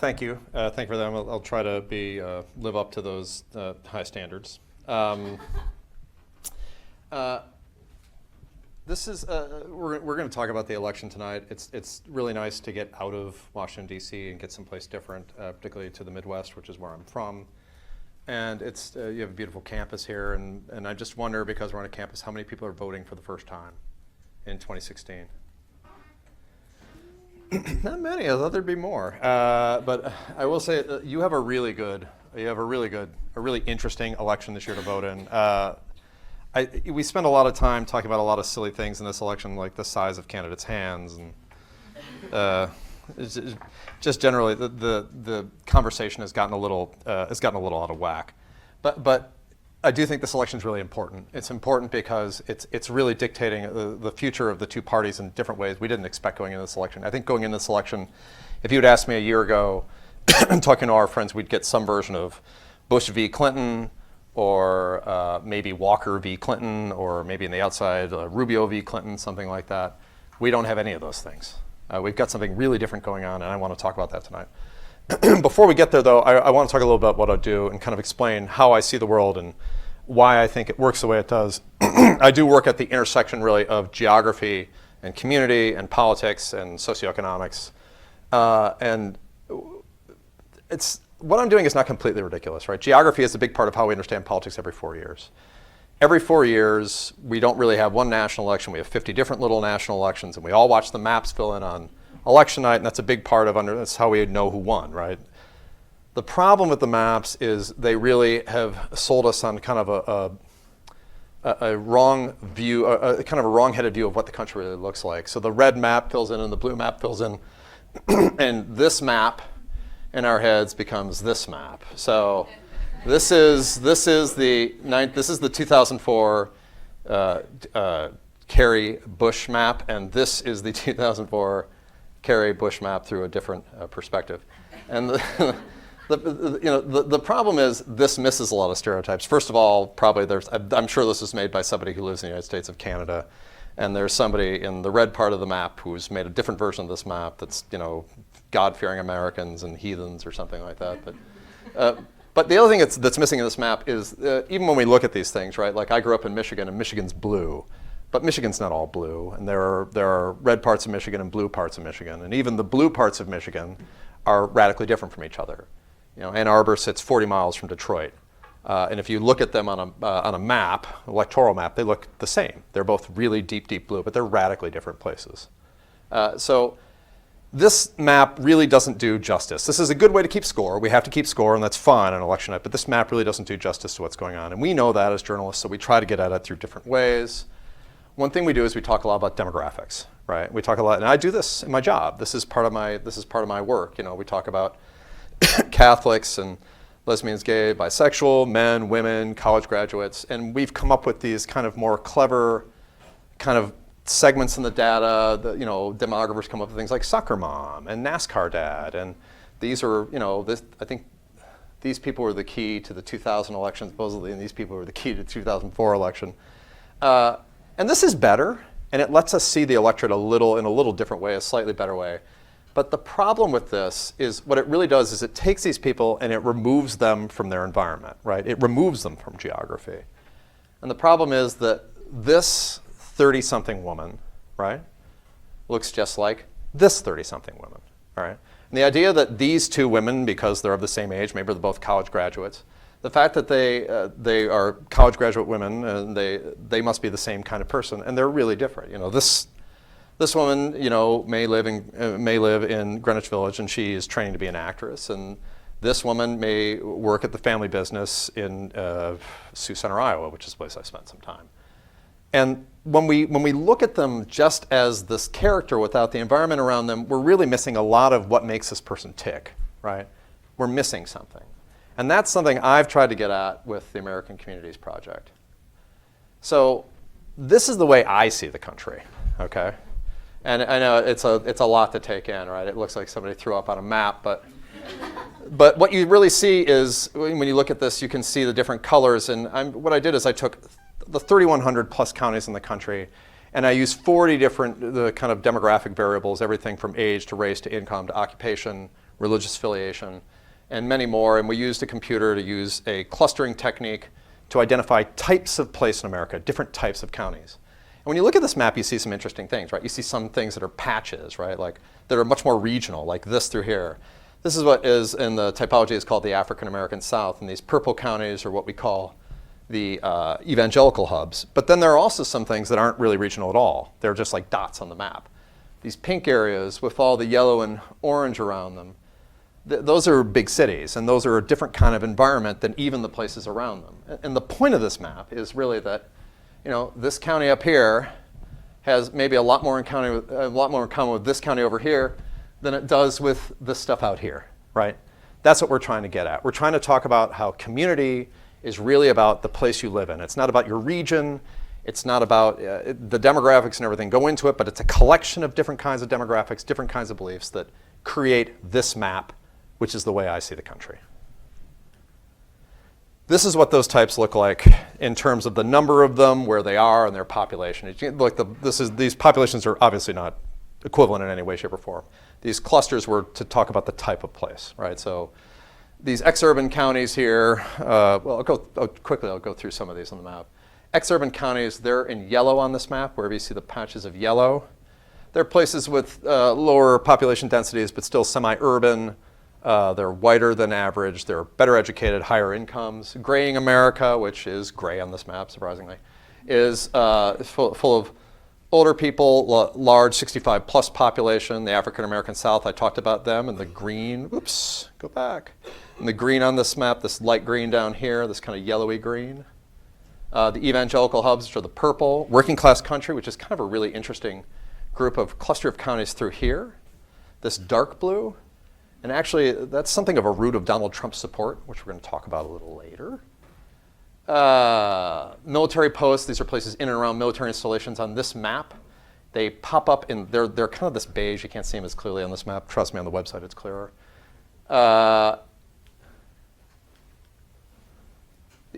Thank you. Thank you for that. I'll try to live up to those high standards. This is we're going to talk about the election tonight. It's really nice to get out of Washington D.C. and get someplace different, particularly to the Midwest, which is where I'm from. And it's you have a beautiful campus here, and I just wonder, because we're on a campus, how many people are voting for the first time in 2016? Not many. I thought there'd be more. But I will say you have a really interesting election this year to vote in. We spend a lot of time talking about a lot of silly things in this election, like the size of candidates' hands, and just generally the conversation has gotten a little out of whack. But I do think this election is really important. It's important because it's really dictating the future of the two parties in different ways we didn't expect going into this election. I think going into this election, if you had asked me a year ago, talking to our friends, we'd get some version of Bush v. Clinton, or maybe Walker v. Clinton, or maybe in the outside, Rubio v. Clinton, something like that. We don't have any of those things. We've got something really different going on, and I want to talk about that tonight. Before we get there, though, I want to talk a little about what I do and kind of explain how I see the world and why I think it works the way it does. I do work at the intersection, really, of geography and community and politics and socioeconomics. And what I'm doing is not completely ridiculous, right? Geography is a big part of how we understand politics every 4 years. Every 4 years, we don't really have one national election. We have 50 different little national elections, and we all watch the maps fill in on election night, and that's a big part of that's how we know who won, right? The problem with the maps is they really have sold us on kind of a wrong view, kind of a wrong-headed view of what the country really looks like. So the red map fills in and the blue map fills in, and this map in our heads becomes this map. So this is the 2004 Kerry-Bush map, and this is the 2004 Kerry-Bush map through a different perspective. And the problem is this misses a lot of stereotypes. First of all, probably I'm sure this was made by somebody who lives in the United States of Canada, and there's somebody in the red part of the map who's made a different version of this map that's, God-fearing Americans and heathens or something like that. But the other thing that's missing in this map is even when we look at these things, right? Like I grew up in Michigan, and Michigan's blue, but Michigan's not all blue, and there are red parts of Michigan and blue parts of Michigan, and even the blue parts of Michigan are radically different from each other. Ann Arbor sits 40 miles from Detroit, and if you look at them on a map, electoral map, they look the same. They're both really deep, deep blue, but they're radically different places. So this map really doesn't do justice. This is a good way to keep score. We have to keep score, and that's fine on election night, but this map really doesn't do justice to what's going on. And we know that as journalists, so we try to get at it through different ways. One thing we do is we talk a lot about demographics, right? We talk a lot, and I do this in my job. This is part of my work. We talk about Catholics and lesbians, gay, bisexual, men, women, college graduates, and we've come up with these kind of more clever kind of segments in the data. Demographers come up with things like soccer mom and NASCAR dad, and these are, I think these people were the key to the 2000 election supposedly, and these people were the key to the 2004 election. And this is better, and it lets us see the electorate in a little different way, a slightly better way. But the problem with this is what it really does is it takes these people and it removes them from their environment, right? It removes them from geography. And the problem is that this 30-something woman, right, looks just like this 30-something woman, all right? And the idea that these two women, because they're of the same age, maybe they're both college graduates, the fact that they are college graduate women and they must be the same kind of person, and they're really different. This woman, may live in Greenwich Village, and she is training to be an actress. And this woman may work at the family business in Sioux Center, Iowa, which is a place I spent some time. And when we look at them just as this character without the environment around them, we're really missing a lot of what makes this person tick, right? We're missing something. And that's something I've tried to get at with the American Communities Project. So this is the way I see the country, okay? And I know it's a lot to take in, right? It looks like somebody threw up on a map, but what you really see is when you look at this, you can see the different colors. And what I did is I took the 3,100 plus counties in the country, and I used 40 different kind of demographic variables, everything from age to race to income to occupation, religious affiliation, and many more. And we used a computer to use a clustering technique to identify types of place in America, different types of counties. And when you look at this map, you see some interesting things, right? You see some things that are patches, right? Like that are much more regional, like this through here. This is what is in the typology is called the African American South, and these purple counties are what we call the evangelical hubs. But then there are also some things that aren't really regional at all. They're just like dots on the map. These pink areas with all the yellow and orange around them, those are big cities, and those are a different kind of environment than even the places around them. And the point of this map is really that, you know, this county up here has maybe a lot more in common with this county over here than it does with this stuff out here, right? That's what we're trying to get at. We're trying to talk about how community is really about the place you live in. It's not about your region. It's not about the demographics and everything go into it, but it's a collection of different kinds of demographics, different kinds of beliefs that create this map, which is the way I see the country. This is what those types look like in terms of the number of them, where they are, and their population. These populations are obviously not equivalent in any way, shape, or form. These clusters were to talk about the type of place, right? So these exurban counties here, I'll go through some of these on the map. Exurban counties, they're in yellow on this map, wherever you see the patches of yellow. They're places with lower population densities, but still semi-urban. They're whiter than average. They're better educated, higher incomes. Graying America, which is gray on this map, surprisingly, is full of older people, large 65 plus population. The African American South, I talked about them, and the green, oops, go back. And the green on this map, this light green down here, this kind of yellowy green. The evangelical hubs, which are the purple. Working class country, which is kind of a really interesting group of cluster of counties through here. This dark blue. And actually, that's something of a root of Donald Trump's support, which we're going to talk about a little later. Military posts, these are places in and around military installations on this map. They pop up in, they're kind of this beige. You can't see them as clearly on this map. Trust me, on the website it's clearer. The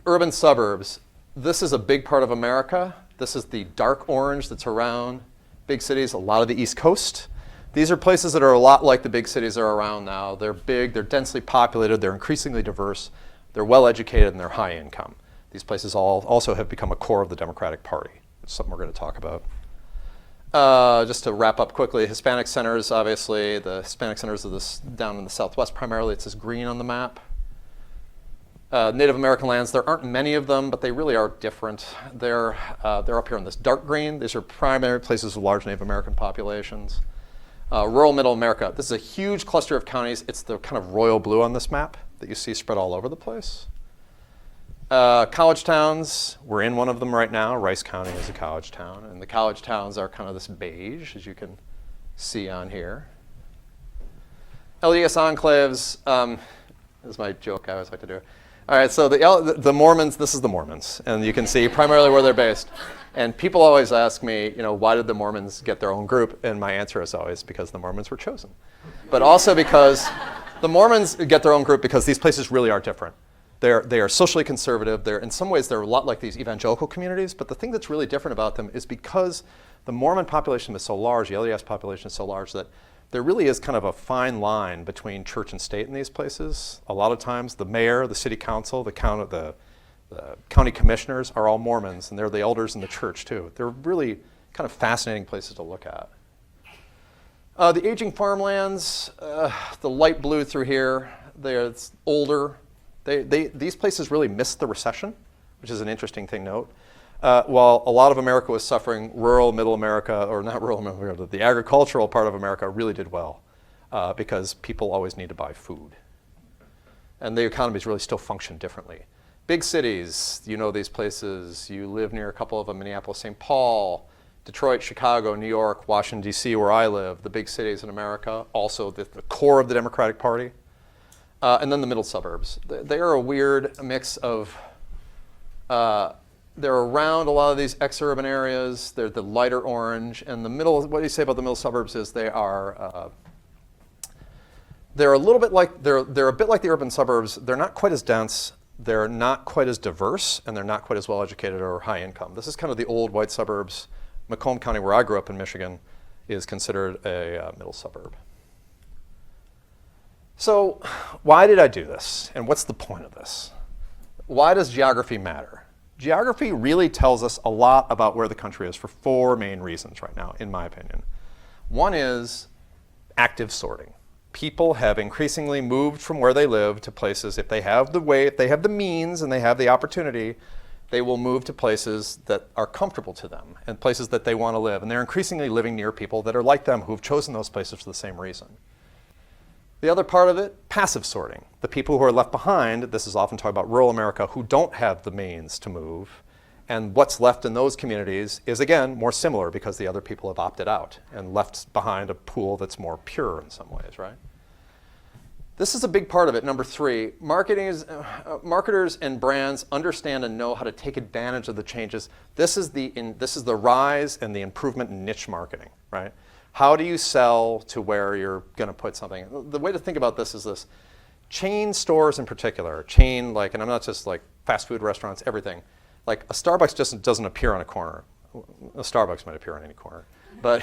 urban suburbs, this is a big part of America. This is the dark orange that's around big cities, a lot of the East Coast. These are places that are a lot like the big cities that are around now. They're big, they're densely populated, they're increasingly diverse, they're well educated, and they're high income. These places also have become a core of the Democratic Party. It's something we're going to talk about. Just to wrap up quickly, Hispanic centers, obviously, the Hispanic centers are this down in the Southwest primarily. It's this green on the map. Native American lands, there aren't many of them, but they really are different. They're up here in this dark green. These are primary places with large Native American populations. Rural Middle America, this is a huge cluster of counties. It's the kind of royal blue on this map that you see spread all over the place. College towns, we're in one of them right now. Rice County is a college town, and the college towns are kind of this beige, as you can see on here. LDS enclaves, this is my joke I always like to do. All right, so the Mormons, this is the Mormons, and you can see primarily where they're based. And people always ask me, why did the Mormons get their own group? And my answer is always because the Mormons were chosen. But also because the Mormons get their own group because these places really are different. They are socially conservative. In some ways, they're a lot like these evangelical communities. But the thing that's really different about them is because the Mormon population is so large, the LDS population is so large, that there really is kind of a fine line between church and state in these places. A lot of times, the mayor, the city council, the county commissioners are all Mormons, and they're the elders in the church, too. They're really kind of fascinating places to look at. The aging farmlands, the light blue through here, it's older. These places really missed the recession, which is an interesting thing to note. While a lot of America was suffering, rural Middle America, or not rural Middle America, the agricultural part of America really did well because people always need to buy food. And the economies really still function differently. Big cities, these places. You live near a couple of them, Minneapolis, St. Paul, Detroit, Chicago, New York, Washington, D.C., where I live, the big cities in America, also the core of the Democratic Party. And then the middle suburbs. They are a weird mix of, they're around a lot of these exurban areas. They're the lighter orange. And the middle, what do you say about the middle suburbs is they're a little bit like, they're a bit like the urban suburbs. They're not quite as dense. They're not quite as diverse, and they're not quite as well educated or high income. This is kind of the old white suburbs. Macomb County, where I grew up in Michigan, is considered a middle suburb. So why did I do this? And what's the point of this? Why does geography matter? Geography really tells us a lot about where the country is for 4 main reasons right now, in my opinion. One is active sorting. People have increasingly moved from where they live to places, if they have the means and they have the opportunity, they will move to places that are comfortable to them and places that they want to live. And they're increasingly living near people that are like them who've chosen those places for the same reason. The other part of it, passive sorting. The people who are left behind, this is often talked about rural America, who don't have the means to move. And what's left in those communities is, again, more similar because the other people have opted out and left behind a pool that's more pure in some ways, right? This is a big part of it. Number 3, marketers and brands understand and know how to take advantage of the changes. This is the rise and the improvement in niche marketing, right? How do you sell to where you're going to put something? The way to think about this is this. Chain stores in particular, and I'm not just like fast food restaurants, everything. Like a Starbucks just doesn't appear on a corner. A Starbucks might appear on any corner, but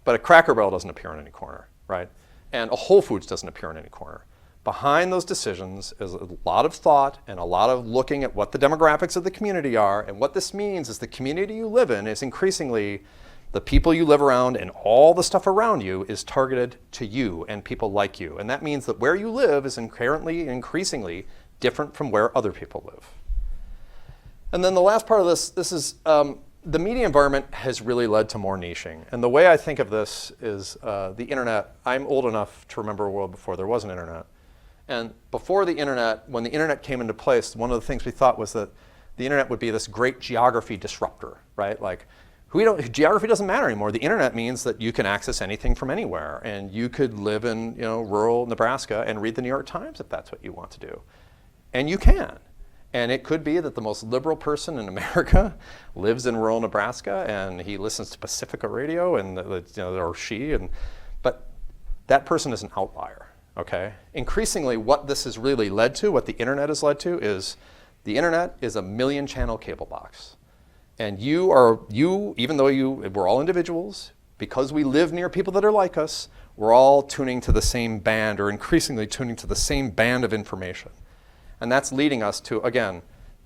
a Cracker Barrel doesn't appear on any corner, right? And a Whole Foods doesn't appear on any corner. Behind those decisions is a lot of thought and a lot of looking at what the demographics of the community are. And what this means is the community you live in is increasingly the people you live around, and all the stuff around you is targeted to you and people like you. And that means that where you live is increasingly different from where other people live. And then the last part of this is the media environment has really led to more niching. And the way I think of this is the internet. I'm old enough to remember a world before there was an internet. And before the internet, when the internet came into place, one of the things we thought was that the internet would be this great geography disruptor, right? Like, geography doesn't matter anymore. The internet means that you can access anything from anywhere, and you could live in rural Nebraska and read the New York Times if that's what you want to do. And you can. And it could be that the most liberal person in America lives in rural Nebraska and he listens to Pacifica radio or she, but that person is an outlier, okay? Increasingly, what this has really led to, what the internet has led to, is the internet is a 1,000,000-channel cable box. And even though we're all individuals, because we live near people that are like us, we're all tuning to the same band, or increasingly tuning to the same band of information. And that's leading us to, again,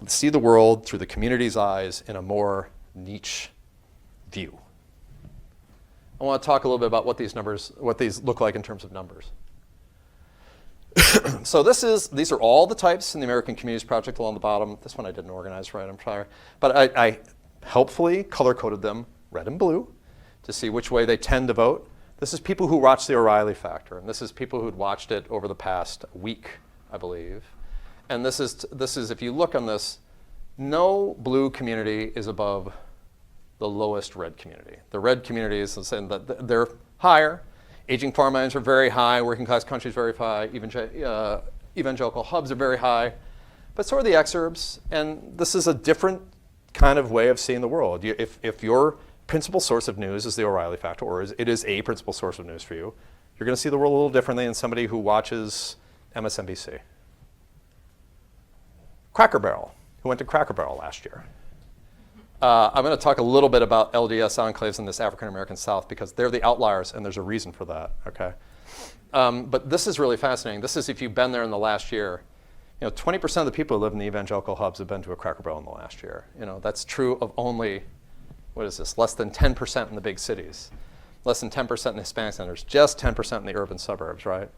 see the world through the community's eyes in a more niche view. I want to talk a little bit about what these look like in terms of numbers. So these are all the types in the American Communities Project along the bottom. This one I didn't organize right, I'm sorry. But I helpfully color-coded them red and blue to see which way they tend to vote. This is people who watch the OReilly Factor, and this is people who'd watched it over the past week, I believe. And this is, if you look on this, no blue community is above the lowest red community. The red communities, they're higher. Aging farmlands are very high. Working class countries very high. Evangelical hubs are very high. But so are the exurbs. And this is a different kind of way of seeing the world. If your principal source of news is the OReilly Factor, or it is a principal source of news for you, you're going to see the world a little differently than somebody who watches MSNBC. Cracker Barrel, who went to Cracker Barrel last year. I'm going to talk a little bit about LDS enclaves in this African American South because they're the outliers and there's a reason for that, okay? But this is really fascinating. This is if you've been there in the last year. 20% of the people who live in the evangelical hubs have been to a Cracker Barrel in the last year. That's true of only, less than 10% in the big cities, less than 10% in the Hispanic centers, just 10% in the urban suburbs, right?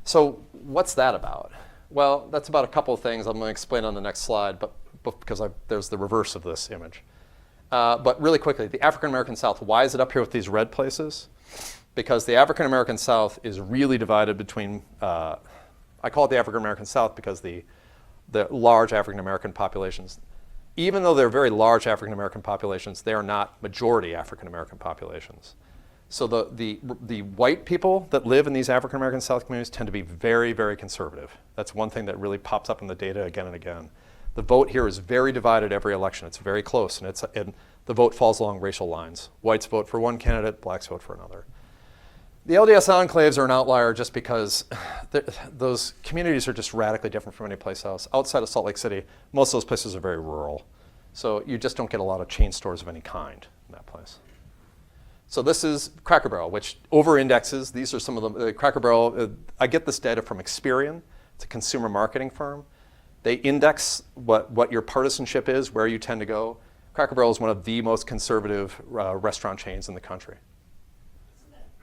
So what's that about? Well, that's about a couple of things I'm going to explain on the next slide, but because there's the reverse of this image. But really quickly, the African American South, why is it up here with these red places? Because the African American South is really divided between, I call it the African American South because the large African American populations, even though they're very large African American populations, they are not majority African American populations. So the white people that live in these African American South communities tend to be very, very conservative. That's one thing that really pops up in the data again and again. The vote here is very divided every election. It's very close, and the vote falls along racial lines. Whites vote for one candidate, blacks vote for another. The LDS enclaves are an outlier just because those communities are just radically different from any place else. Outside of Salt Lake City, most of those places are very rural. So you just don't get a lot of chain stores of any kind in that place. So this is Cracker Barrel, which over-indexes. These are some of the Cracker Barrel. I get this data from Experian. It's a consumer marketing firm. They index what your partisanship is, where you tend to go. Cracker Barrel is one of the most conservative restaurant chains in the country.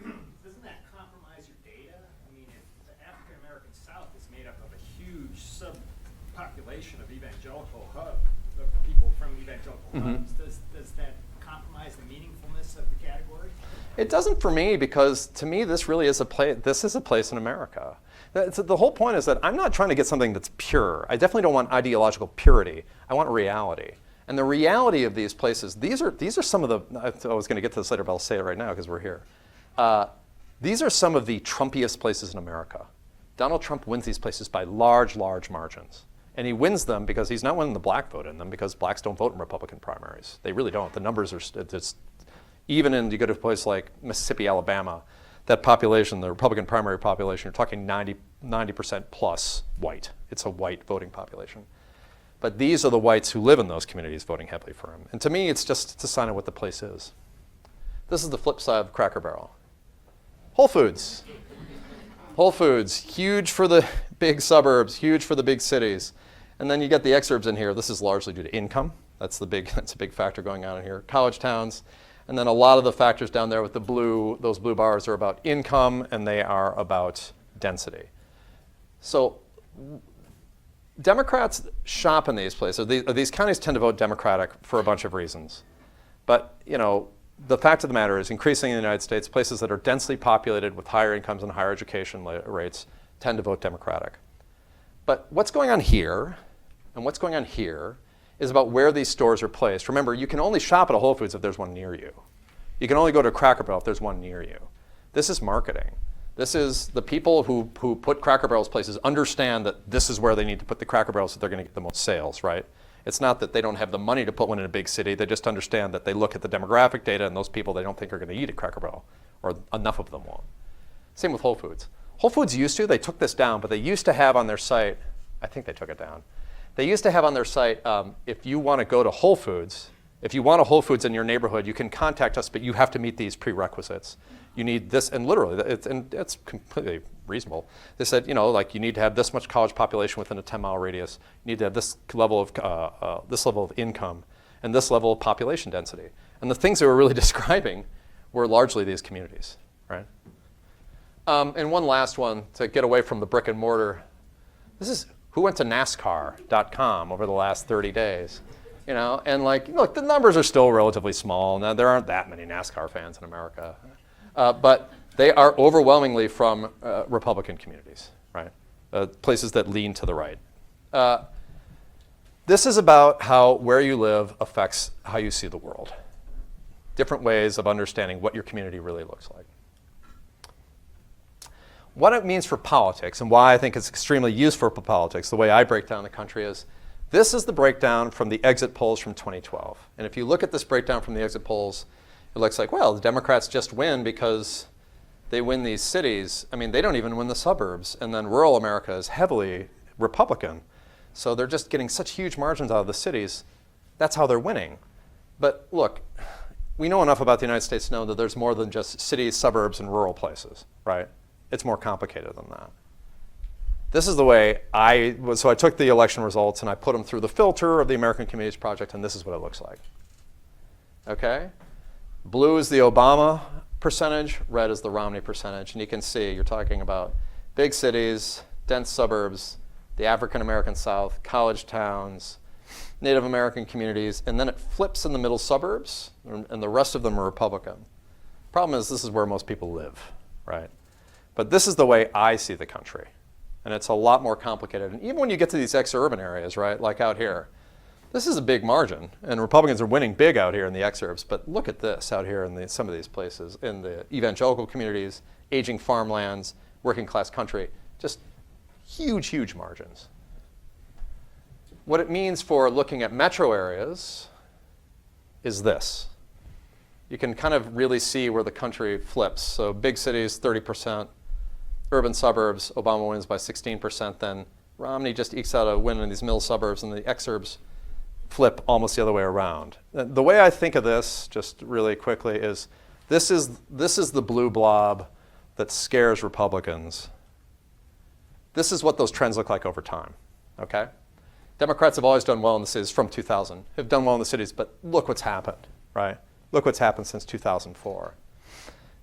Doesn't that compromise your data? I mean, if the African American South is made up of a huge subpopulation of evangelical of people from evangelical hubs, does that compromise the meaningfulness of the category? It doesn't for me, because to me this really is a place. This is a place in America. The whole point is that I'm not trying to get something that's pure. I definitely don't want ideological purity. I want reality. And the reality of these places, these are some of the, I was going to get to this later, but I'll say it right now because we're here. These are some of the Trumpiest places in America. Donald Trump wins these places by large, large margins. And he wins them because he's not winning the black vote in them, because blacks don't vote in Republican primaries. They really don't. The numbers are just, even in, you go to a place like Mississippi, Alabama, that population, the Republican primary population, you're talking 90% plus white. It's a white voting population. But these are the whites who live in those communities voting heavily for him. And to me, it's just a sign of what the place is. This is the flip side of Cracker Barrel. Whole Foods. Whole Foods, huge for the big suburbs, huge for the big cities. And then you get the exurbs in here. This is largely due to income. That's a big factor going on in here. College towns. And then a lot of the factors down there with the blue, those blue bars are about income, and they are about density. So Democrats shop in these places. These counties tend to vote Democratic for a bunch of reasons. But the fact of the matter is, increasingly in the United States, places that are densely populated with higher incomes and higher education rates tend to vote Democratic. But what's going on here and what's going on here is about where these stores are placed. Remember, you can only shop at a Whole Foods if there's one near you. You can only go to a Cracker Barrel if there's one near you. This is marketing. This is the people who put Cracker Barrels places understand that this is where they need to put the Cracker Barrels so they're going to get the most sales, right? It's not that they don't have the money to put one in a big city. They just understand that they look at the demographic data, and those people they don't think are going to eat at Cracker Barrel, or enough of them won't. Same with Whole Foods. Whole Foods used to, they took this down, but they used to have on their site, I think they took it down. They used to have on their site, if you want to go to Whole Foods, if you want a Whole Foods in your neighborhood, you can contact us, but you have to meet these prerequisites. You need this, and literally, it's completely reasonable. They said, like you need to have this much college population within a 10-mile radius. You need to have this level of income, and this level of population density. And the things they were really describing were largely these communities, right? And one last one to get away from the brick and mortar. This is who went to NASCAR.com over the last 30 days. And look, the numbers are still relatively small. Now, there aren't that many NASCAR fans in America. But they are overwhelmingly from Republican communities, right? Places that lean to the right. This is about how where you live affects how you see the world. Different ways of understanding what your community really looks like. What it means for politics, and why I think it's extremely useful for politics, the way I break down the country is, this is the breakdown from the exit polls from 2012. And if you look at this breakdown from the exit polls, it looks like, well, the Democrats just win because they win these cities. I mean, they don't even win the suburbs. And then rural America is heavily Republican. So they're just getting such huge margins out of the cities. That's how they're winning. But look, we know enough about the United States to know that there's more than just cities, suburbs, and rural places, right? It's more complicated than that. This is the way so I took the election results and I put them through the filter of the American Communities Project, and this is what it looks like. Okay? Blue is the Obama percentage, red is the Romney percentage, and you can see you're talking about big cities, dense suburbs, the African American South, college towns, Native American communities, and then it flips in the middle suburbs, and the rest of them are Republican. Problem is, this is where most people live, right? But this is the way I see the country. And it's a lot more complicated. And even when you get to these exurban areas, right, like out here, this is a big margin. And Republicans are winning big out here in the exurbs. But look at this out here in some of these places, in the evangelical communities, aging farmlands, working class country, just huge, huge margins. What it means for looking at metro areas is this. You can kind of really see where the country flips. So big cities, 30%. Urban suburbs, Obama wins by 16%. Then Romney just ekes out a win in these middle suburbs, and the exurbs flip almost the other way around. The way I think of this, just really quickly, is This is the blue blob that scares Republicans. This is what those trends look like over time, okay? Democrats have always done well in the cities from 2000, have done well in the cities, but look what's happened, right? Look what's happened since 2004.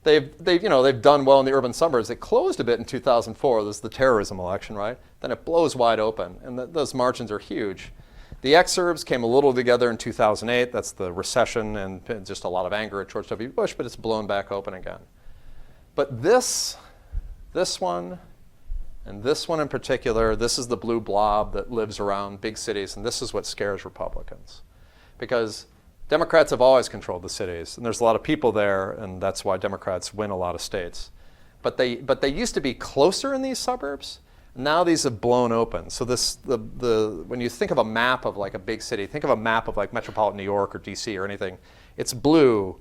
They've done well in the urban suburbs. It closed a bit in 2004. This is the terrorism election, right? Then it blows wide open, and those margins are huge. The exurbs came a little together in 2008. That's the recession and just a lot of anger at George W. Bush, but it's blown back open again. But this one, and this one in particular, this is the blue blob that lives around big cities, and this is what scares Republicans. Because Democrats have always controlled the cities, and there's a lot of people there, and that's why Democrats win a lot of states. But they used to be closer in these suburbs. Now these have blown open. So when you think of a map of like a big city, think of a map of like metropolitan New York or DC or anything. It's blue,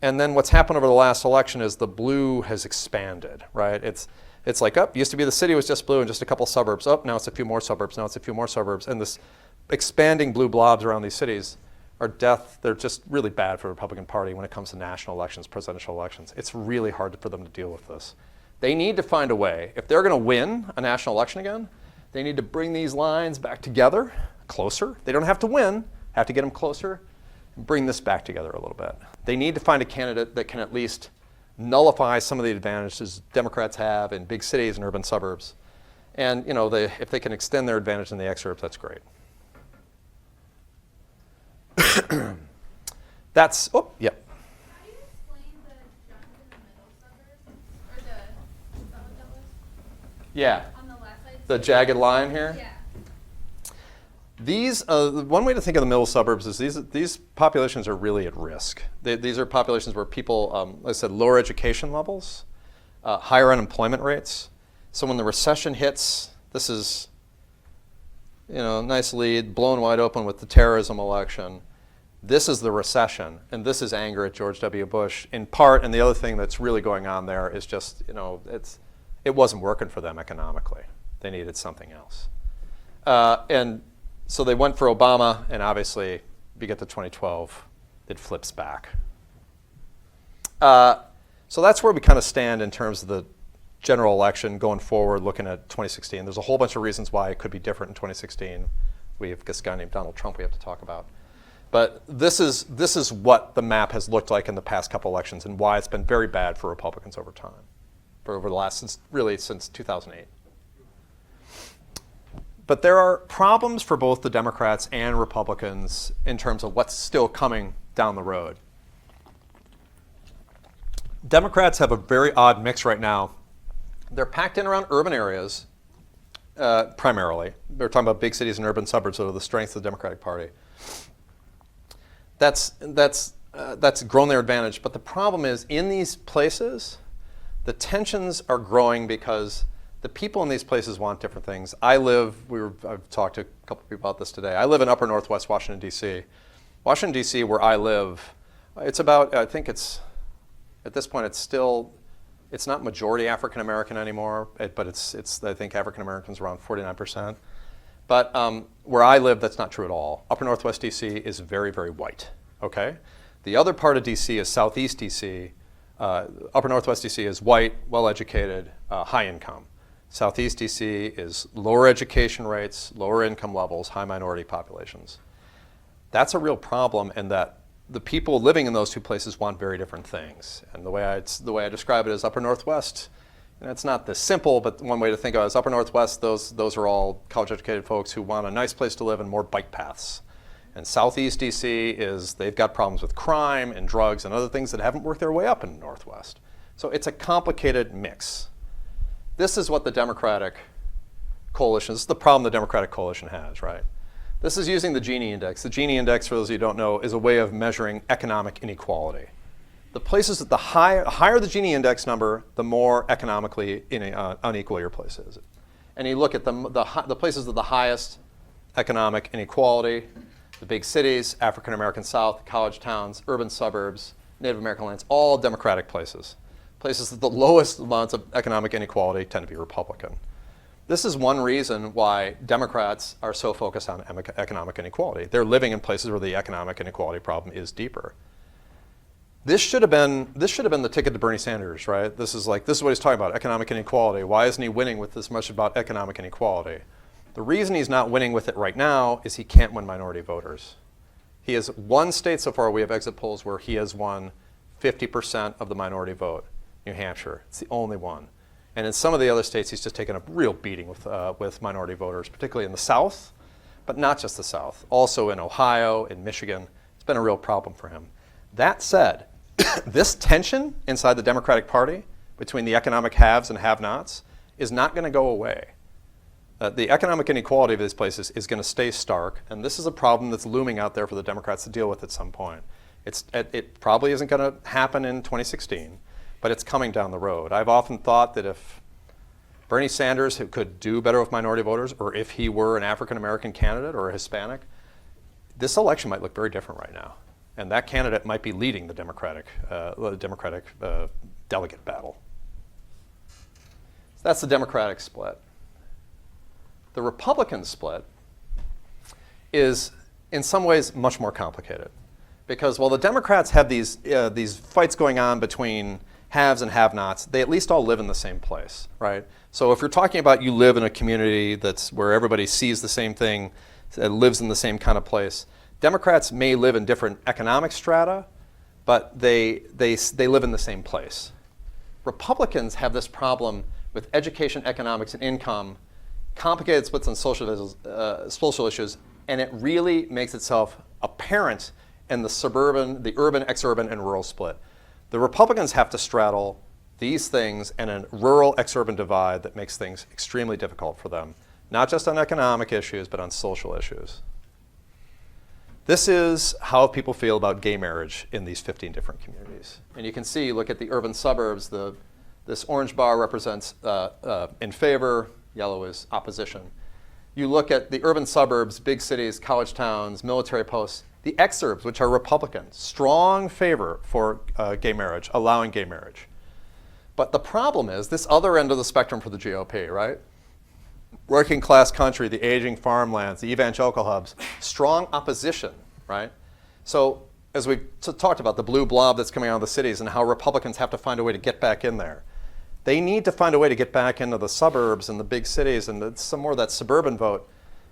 and then what's happened over the last election is the blue has expanded, right? It's like used to be the city was just blue and just a couple suburbs. Now it's a few more suburbs. Now it's a few more suburbs, and this expanding blue blobs around these cities are they're just really bad for the Republican Party when it comes to national elections, presidential elections. It's really hard for them to deal with this. They need to find a way. If they're going to win a national election again, they need to bring these lines back together, closer. They don't have to win, have to get them closer, and bring this back together a little bit. They need to find a candidate that can at least nullify some of the advantages Democrats have in big cities and urban suburbs. And if they can extend their advantage in the exurbs, that's great. That's, yeah. How do you explain the jump in the middle suburbs? Or is that what that was? Yeah. On the left side? The jagged line here? Yeah. These, one way to think of the middle suburbs is these populations are really at risk. These are populations where people, like I said, lower education levels, higher unemployment rates. So when the recession hits, this is, nice lead, blown wide open with the terrorism election. This is the recession, and this is anger at George W. Bush in part. And the other thing that's really going on there is just, it wasn't working for them economically. They needed something else. And so they went for Obama, and obviously, we get to 2012, it flips back. So that's where we kind of stand in terms of the general election going forward, looking at 2016. There's a whole bunch of reasons why it could be different in 2016. We have this guy named Donald Trump we have to talk about. But this is what the map has looked like in the past couple elections and why it's been very bad for Republicans over time, since 2008. But there are problems for both the Democrats and Republicans in terms of what's still coming down the road. Democrats have a very odd mix right now. They're packed in around urban areas, primarily. They're talking about big cities and urban suburbs that are the strengths of the Democratic Party. That's grown their advantage. But the problem is, in these places, the tensions are growing because the people in these places want different things. I've talked to a couple of people about this today. I live in upper northwest Washington, D.C. Washington, D.C., where I live, it's about, I think it's, at this point, it's not majority African American anymore, but it's I think African Americans around 49%. But where I live, that's not true at all. Upper Northwest DC is very, very white, okay? The other part of DC is Southeast DC. Upper Northwest DC is white, well-educated, high income. Southeast DC is lower education rates, lower income levels, high minority populations. That's a real problem in that the people living in those two places want very different things. And the way I describe it is Upper Northwest. And it's not this simple, but one way to think of it is Upper Northwest, those are all college-educated folks who want a nice place to live and more bike paths. And Southeast DC they've got problems with crime and drugs and other things that haven't worked their way up in the Northwest. So it's a complicated mix. This is what the Democratic coalition, this is the problem the Democratic coalition has, right? This is using the Gini index. The Gini index, for those of you who don't know, is a way of measuring economic inequality. The places that the higher the Gini index number, the more economically unequal your place is. And you look at the places with the highest economic inequality, the big cities, African American South, college towns, urban suburbs, Native American lands, all Democratic places. Places with the lowest amounts of economic inequality tend to be Republican. This is one reason why Democrats are so focused on economic inequality. They're living in places where the economic inequality problem is deeper. This should have been the ticket to Bernie Sanders, right? This is what he's talking about, economic inequality. Why isn't he winning with this much about economic inequality? The reason he's not winning with it right now is he can't win minority voters. He has one state so far, we have exit polls where he has won 50% of the minority vote, New Hampshire. It's the only one. And in some of the other states, he's just taken a real beating with minority voters, particularly in the South, but not just the South. Also in Ohio, in Michigan, it's been a real problem for him. That said, this tension inside the Democratic Party between the economic haves and have-nots is not going to go away. The economic inequality of these places is going to stay stark, and this is a problem that's looming out there for the Democrats to deal with at some point. It probably isn't going to happen in 2016, but it's coming down the road. I've often thought that if Bernie Sanders could do better with minority voters, or if he were an African-American candidate or a Hispanic, this election might look very different right now. And that candidate might be leading the Democratic delegate battle. So that's the Democratic split. The Republican split is, in some ways, much more complicated. Because while the Democrats have these fights going on between haves and have-nots, they at least all live in the same place, right? So if you're talking about you live in a community that's where everybody sees the same thing, lives in the same kind of place, Democrats may live in different economic strata, but they live in the same place. Republicans have this problem with education, economics, and income, complicated splits on social issues, and it really makes itself apparent in the urban, exurban, and rural split. The Republicans have to straddle these things and a rural, exurban divide that makes things extremely difficult for them, not just on economic issues, but on social issues. This is how people feel about gay marriage in these 15 different communities. And you can see, look at the urban suburbs. This orange bar represents in favor, yellow is opposition. You look at the urban suburbs, big cities, college towns, military posts, the exurbs, which are Republican, strong favor for gay marriage, allowing gay marriage. But the problem is this other end of the spectrum for the GOP, right? Working class country, the aging farmlands, the evangelical hubs, strong opposition, right? So as we talked about the blue blob that's coming out of the cities and how Republicans have to find a way to get back in there. They need to find a way to get back into the suburbs and the big cities and some more of that suburban vote.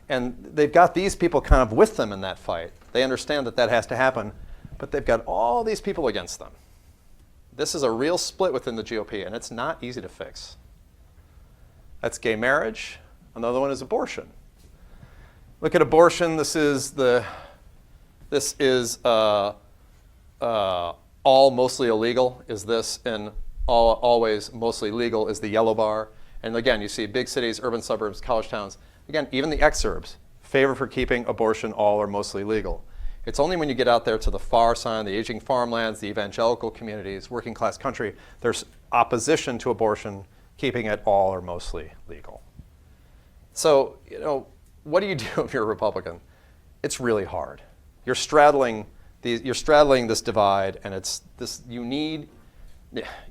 And they've got these people kind of with them in that fight. They understand that that has to happen, but they've got all these people against them. This is a real split within the GOP, and it's not easy to fix. That's gay marriage. Another one is abortion. Look at abortion. This is all mostly illegal is this, and always mostly legal is the yellow bar. And again, you see big cities, urban suburbs, college towns. Again, even the exurbs favor for keeping abortion all or mostly legal. It's only when you get out there to the far side, the aging farmlands, the evangelical communities, working class country, there's opposition to abortion, keeping it all or mostly legal. So, what do you do if you're a Republican? It's really hard. You're straddling this divide, and it's this. You need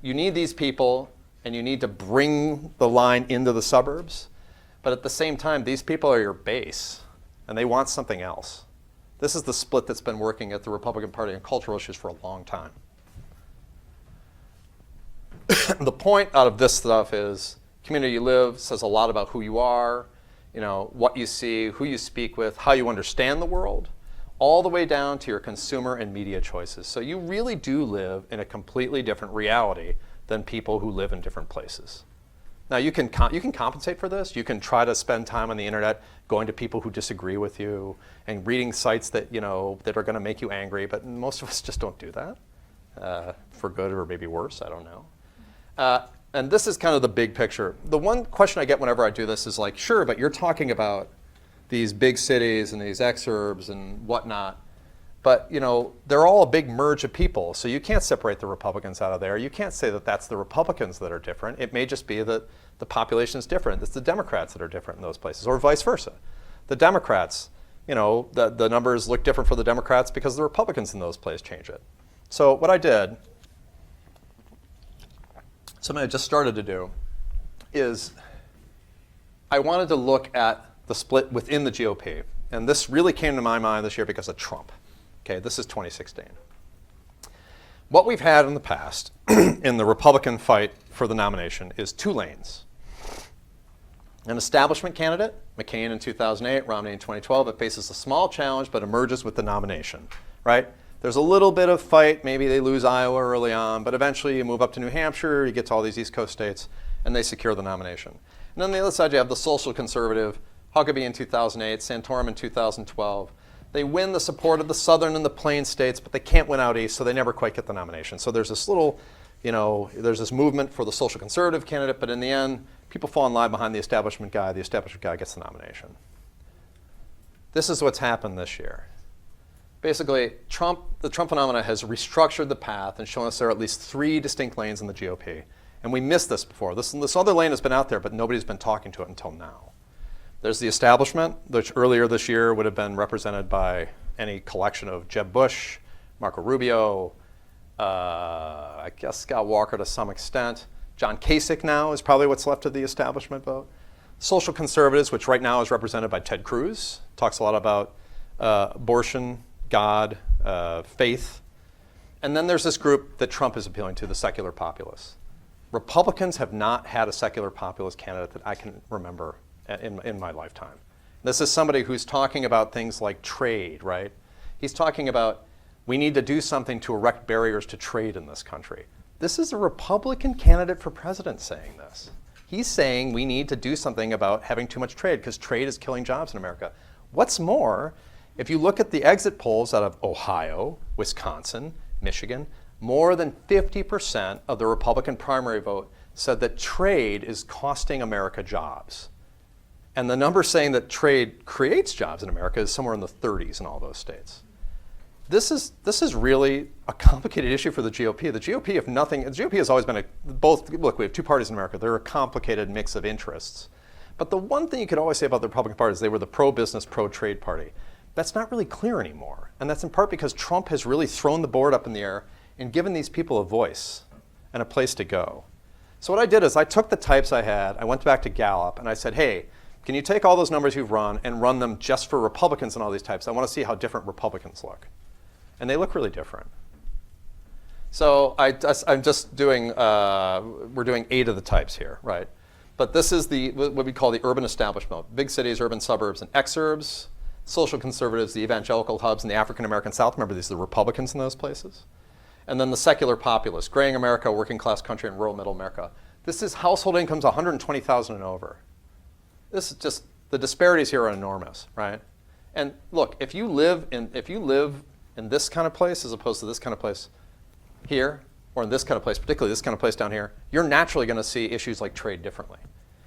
these people, and you need to bring the line into the suburbs. But at the same time, these people are your base, and they want something else. This is the split that's been working at the Republican Party on cultural issues for a long time. The point out of this stuff is community you live says a lot about who you are, what you see, who you speak with, how you understand the world, all the way down to your consumer and media choices. So you really do live in a completely different reality than people who live in different places. Now you can compensate for this. You can try to spend time on the internet going to people who disagree with you and reading sites that that are going to make you angry. But most of us just don't do that, for good or maybe worse. I don't know. And this is kind of the big picture. The one question I get whenever I do this is like, sure, but you're talking about these big cities and these exurbs and whatnot. But they're all a big merge of people, so you can't separate the Republicans out of there. You can't say that that's the Republicans that are different. It may just be that the population is different. It's the Democrats that are different in those places, or vice versa. The Democrats, the numbers look different for the Democrats because the Republicans in those places change it. So what I did, something I just started to do, is I wanted to look at the split within the GOP. And this really came to my mind this year because of Trump. Okay, this is 2016. What we've had in the past in the Republican fight for the nomination is two lanes. An establishment candidate, McCain in 2008, Romney in 2012, that faces a small challenge but emerges with the nomination, right? There's a little bit of fight. Maybe they lose Iowa early on, but eventually you move up to New Hampshire, you get to all these East Coast states, and they secure the nomination. And on the other side, you have the social conservative, Huckabee in 2008, Santorum in 2012. They win the support of the southern and the plain states, but they can't win out east, so they never quite get the nomination. So there's this little, there's this movement for the social conservative candidate, but in the end, people fall in line behind the establishment guy. The establishment guy gets the nomination. This is what's happened this year. Basically, the Trump phenomena has restructured the path and shown us there are at least three distinct lanes in the GOP. And we missed this before. This other lane has been out there, but nobody's been talking to it until now. There's the establishment, which earlier this year would have been represented by any collection of Jeb Bush, Marco Rubio, I guess Scott Walker to some extent. John Kasich now is probably what's left of the establishment vote. Social conservatives, which right now is represented by Ted Cruz, talks a lot about abortion, God, faith. And then there's this group that Trump is appealing to, the secular populists. Republicans have not had a secular populist candidate that I can remember in my lifetime. This is somebody who's talking about things like trade, right? He's talking about we need to do something to erect barriers to trade in this country. This is a Republican candidate for president saying this. He's saying we need to do something about having too much trade because trade is killing jobs in America. What's more, if you look at the exit polls out of Ohio, Wisconsin, Michigan, more than 50% of the Republican primary vote said that trade is costing America jobs. And the number saying that trade creates jobs in America is somewhere in the 30s in all those states. This is really a complicated issue for the GOP. The GOP, if nothing, the GOP has always been look, we have two parties in America. They're a complicated mix of interests. But the one thing you could always say about the Republican Party is they were the pro-business, pro-trade party. That's not really clear anymore. And that's in part because Trump has really thrown the board up in the air and given these people a voice and a place to go. So what I did is I took the types I had, I went back to Gallup, and I said, hey, can you take all those numbers you've run and run them just for Republicans and all these types? I want to see how different Republicans look. And they look really different. So I'm just doing, we're doing 8 of the types here, right? But this is what we call the urban establishment. Big cities, urban suburbs, and exurbs. Social conservatives, the evangelical hubs, and the African American South. Remember, these are the Republicans in those places. And then the secular populace, graying America, working class country, and rural middle America. This is household incomes 120,000 and over. This is just, the disparities here are enormous, right? And look, if you live in this kind of place as opposed to this kind of place here, or in this kind of place, particularly this kind of place down here, you're naturally going to see issues like trade differently.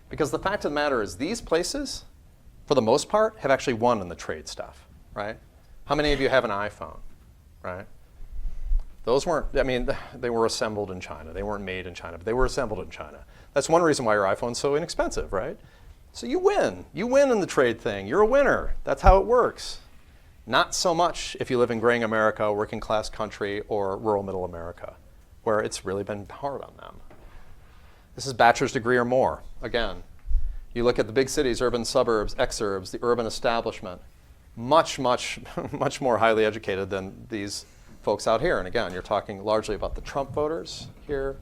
Because the fact of the matter is these places, for the most part, have actually won in the trade stuff, right? How many of you have an iPhone, right? Those weren't, I mean, they were assembled in China. They weren't made in China, but they were assembled in China. That's one reason why your iPhone's so inexpensive, right? So you win. You win in the trade thing. You're a winner. That's how it works. Not so much if you live in graying America, working class country, or rural middle America, where it's really been hard on them. This is bachelor's degree or more. Again, you look at the big cities, urban suburbs, exurbs, the urban establishment, much, much, much more highly educated than these folks out here. And again, you're talking largely about the Trump voters here,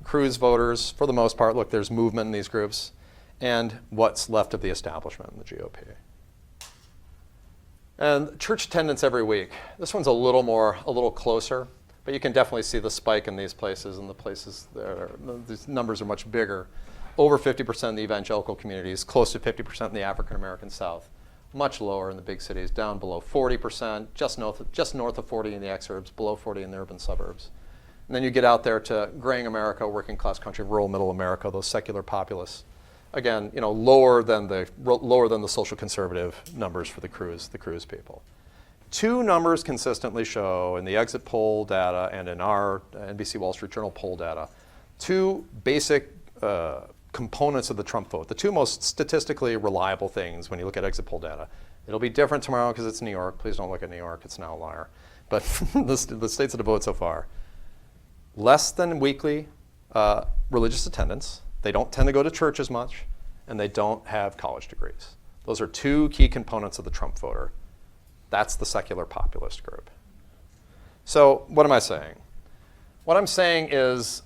Cruz voters, for the most part. Look, there's movement in these groups, and what's left of the establishment in the GOP. And church attendance every week. This one's a little closer, but you can definitely see the spike in these places, and the places there, these numbers are much bigger. Over 50% in the evangelical communities, close to 50% in the African American South. Much lower in the big cities, down below 40%, just north of 40 in the exurbs, below 40 in the urban suburbs. And then you get out there to graying America, working class country, rural middle America, those secular populists. Again, lower than the social conservative numbers for the Cruz people. Two numbers consistently show in the exit poll data and in our NBC Wall Street Journal poll data, two basic components of the Trump vote, the two most statistically reliable things when you look at exit poll data. It'll be different tomorrow because it's New York. Please don't look at New York. It's an outlier. But the states that have voted so far, less than weekly religious attendance. They don't tend to go to church as much, and they don't have college degrees. Those are two key components of the Trump voter. That's the secular populist group. So what am I saying? What I'm saying is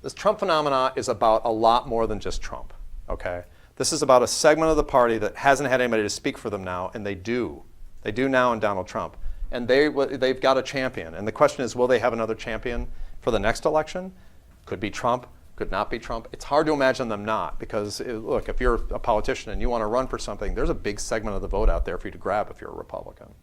this Trump phenomena is about a lot more than just Trump, okay? This is about a segment of the party that hasn't had anybody to speak for them now, and they do. They do now in Donald Trump. And they've got a champion. And the question is, will they have another champion for the next election? Could be Trump, could not be Trump. It's hard to imagine them not, because look, if you're a politician and you want to run for something, there's a big segment of the vote out there for you to grab if you're a Republican.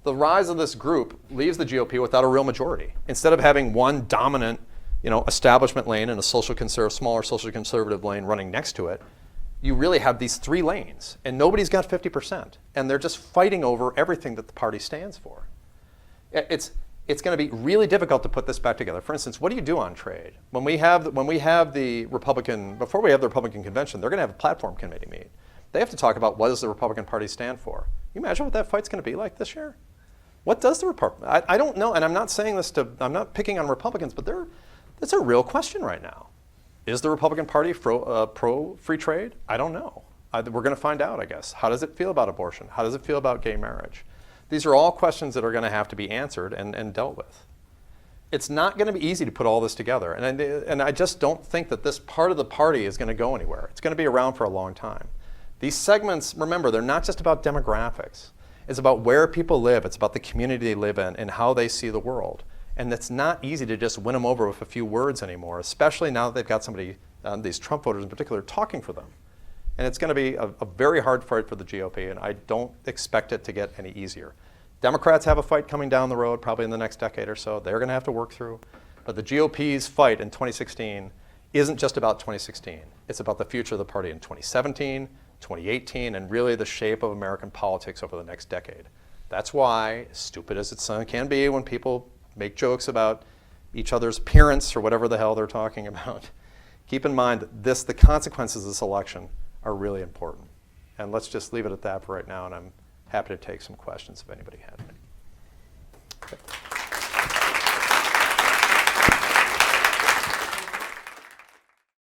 The rise of this group leaves the GOP without a real majority. Instead of having one dominant, establishment lane and a smaller social conservative lane running next to it, you really have these three lanes, and nobody's got 50%, and they're just fighting over everything that the party stands for. It's going to be really difficult to put this back together. For instance, what do you do on trade? When we have the Republican, before we have the Republican convention, they're going to have a platform committee meet. They have to talk about what does the Republican Party stand for. Can you imagine what that fight's going to be like this year? What does the Republican? I don't know, and I'm not saying this I'm not picking on Republicans, but that's a real question right now. Is the Republican Party pro free trade? I don't know. We're going to find out, I guess. How does it feel about abortion? How does it feel about gay marriage? These are all questions that are going to have to be answered and dealt with. It's not going to be easy to put all this together. And I just don't think that this part of the party is going to go anywhere. It's going to be around for a long time. These segments, remember, they're not just about demographics. It's about where people live. It's about the community they live in and how they see the world. And it's not easy to just win them over with a few words anymore, especially now that they've got somebody, these Trump voters in particular, talking for them. And it's going to be a very hard fight for the GOP, and I don't expect it to get any easier. Democrats have a fight coming down the road, probably in the next decade or so. They're going to have to work through. But the GOP's fight in 2016 isn't just about 2016. It's about the future of the party in 2017, 2018, and really the shape of American politics over the next decade. That's why, stupid as it can be when people make jokes about each other's appearance or whatever the hell they're talking about, keep in mind that the consequences of this election are really important. And let's just leave it at that for right now, and I'm happy to take some questions if anybody has any.